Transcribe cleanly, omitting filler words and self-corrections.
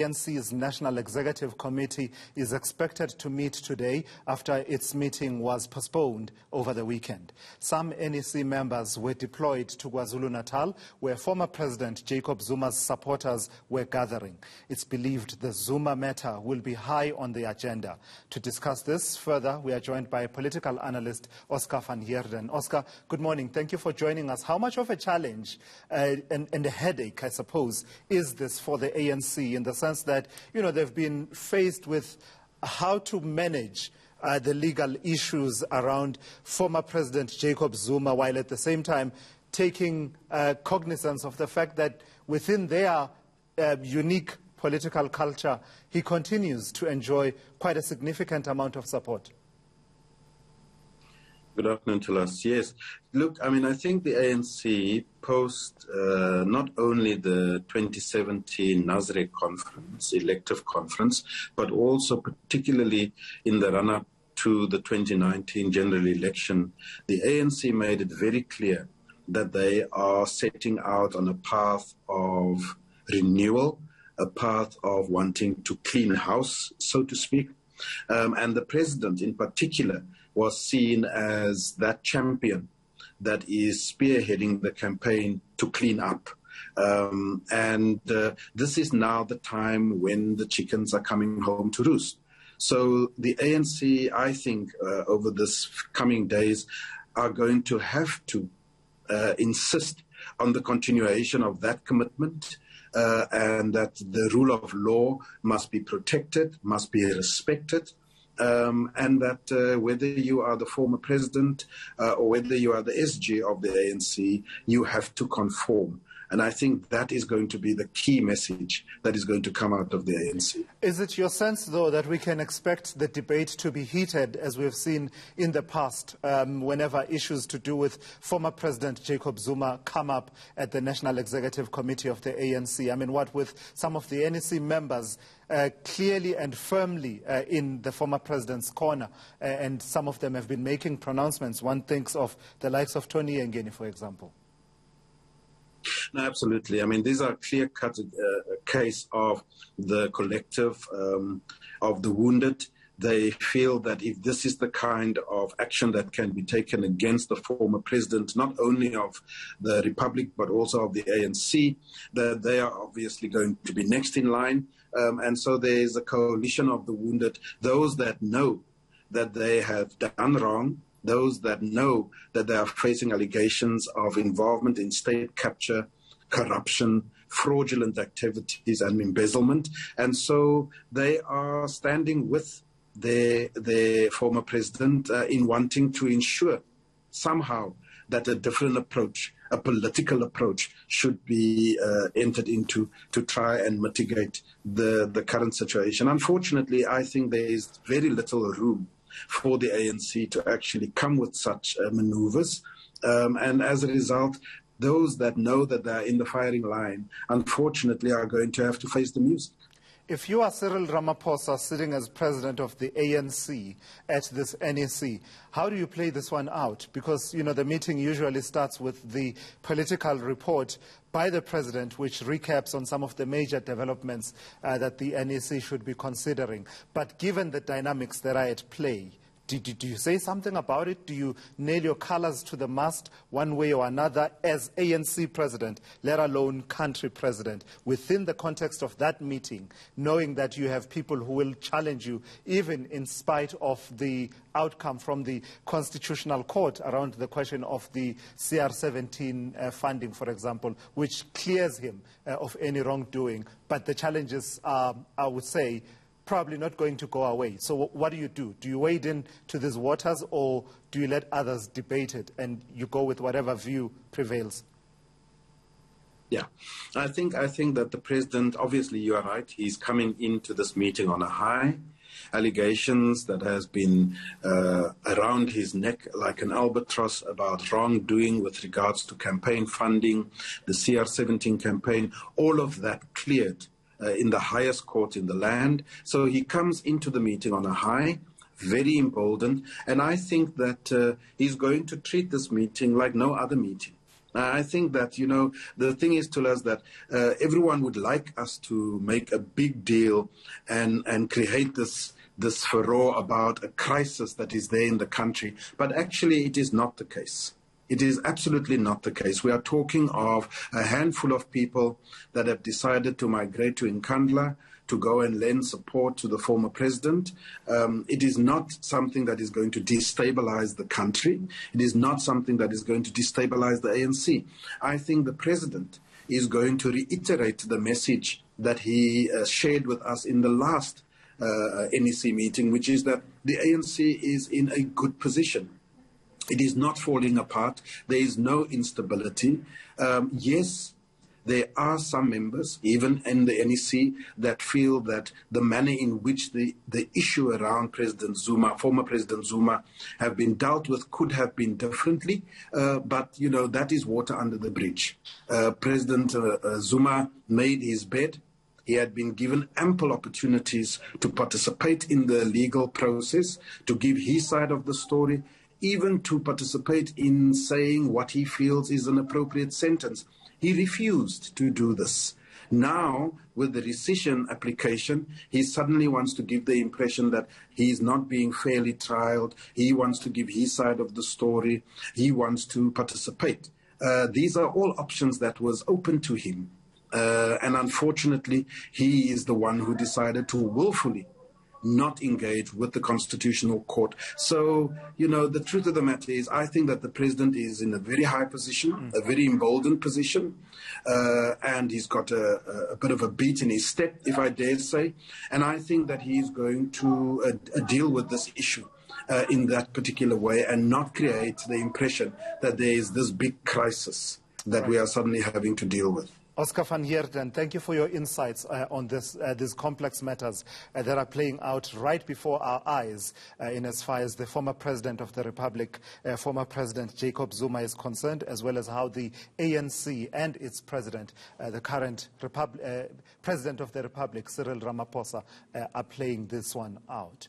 ANC's National Executive Committee is expected to meet today after its meeting was postponed over the weekend. Some NEC members were deployed to KwaZulu-Natal, where former President Jacob Zuma's supporters were gathering. It's believed the Zuma matter will be high on the agenda. To discuss this further, we are joined by political analyst Oscar van Heerden. Oscar, good morning. Thank you for joining us. How much of a challenge and a headache, I suppose, is this for the ANC in the sense that, they've been faced with how to manage the legal issues around former President Jacob Zuma, while at the same time taking cognizance of the fact that within their unique political culture, he continues to enjoy quite a significant amount of support? Good afternoon to us. Yes, look, I think the ANC post not only the 2017 Nasrec conference, elective conference, but also particularly in the run-up to the 2019 general election, the ANC made it very clear that they are setting out on a path of renewal, a path of wanting to clean house, so to speak. And the president in particular was seen as that champion that is spearheading the campaign to clean up. This is now the time when the chickens are coming home to roost. So the ANC, I think, over this coming days are going to have to insist on the continuation of that commitment, and that the rule of law must be protected, must be respected, and that whether you are the former president or whether you are the SG of the ANC, you have to conform. And I think that is going to be the key message that is going to come out of the ANC. Is it your sense, though, that we can expect the debate to be heated, as we've seen in the past, whenever issues to do with former President Jacob Zuma come up at the National Executive Committee of the ANC? What with some of the NEC members clearly and firmly in the former president's corner, and some of them have been making pronouncements. One thinks of the likes of Tony Yengeni, for example. No, absolutely. These are clear-cut case of the collective of the wounded. They feel that if this is the kind of action that can be taken against the former president, not only of the Republic, but also of the ANC, that they are obviously going to be next in line. And so there is a coalition of the wounded, those that know that they have done wrong, those that know that they are facing allegations of involvement in state capture, corruption, fraudulent activities and embezzlement. And so they are standing with their former president in wanting to ensure somehow that a different approach, a political approach, should be entered into to try and mitigate the current situation. Unfortunately, I think there is very little room for the ANC to actually come with such maneuvers. And as a result, those that know that they're in the firing line, unfortunately, are going to have to face the music. If you are Cyril Ramaphosa sitting as president of the ANC at this NEC, how do you play this one out? Because, the meeting usually starts with the political report by the president, which recaps on some of the major developments that the NEC should be considering. But given the dynamics that are at play, do you say something about it? Do you nail your colors to the mast one way or another as ANC president, let alone country president, within the context of that meeting, knowing that you have people who will challenge you, even in spite of the outcome from the Constitutional Court around the question of the CR17 funding, for example, which clears him of any wrongdoing. But the challenges are, I would say, probably not going to go away. So what do? Do you wade into these waters, or do you let others debate it and you go with whatever view prevails? Yeah, I think that the president, obviously you are right, he's coming into this meeting on a high. Allegations that has been around his neck like an albatross about wrongdoing with regards to campaign funding, the CR17 campaign, all of that cleared in the highest court in the land. So he comes into the meeting on a high, very emboldened, and I think that he's going to treat this meeting like no other meeting. I think that, the thing is to us that everyone would like us to make a big deal and create this furore about a crisis that is there in the country. But actually, it is not the case. It is absolutely not the case. We are talking of a handful of people that have decided to migrate to Nkandla to go and lend support to the former president. It is not something that is going to destabilize the country. It is not something that is going to destabilize the ANC. I think the president is going to reiterate the message that he shared with us in the last NEC meeting, which is that the ANC is in a good position. It is not falling apart. There is no instability. Yes, there are some members, even in the NEC, that feel that the manner in which the issue around President Zuma, former President Zuma, have been dealt with could have been differently. But, that is water under the bridge. President Zuma made his bed. He had been given ample opportunities to participate in the legal process, to give his side of the story, even to participate in saying what he feels is an appropriate sentence. He refused to do this. Now, with the rescission application, he suddenly wants to give the impression that he is not being fairly trialed. He wants to give his side of the story. He wants to participate. These are all options that was open to him. And unfortunately, he is the one who decided to willfully not engage with the Constitutional Court. So, the truth of the matter is, I think that the president is in a very high position, a very emboldened position, and he's got a bit of a beat in his step, if I dare say. And I think that he's going to deal with this issue in that particular way and not create the impression that there is this big crisis that we are suddenly having to deal with. Oscar van Heerden, thank you for your insights on these complex matters that are playing out right before our eyes in as far as the former president of the Republic, former President Jacob Zuma, is concerned, as well as how the ANC and its president, the current President of the Republic, Cyril Ramaphosa, are playing this one out.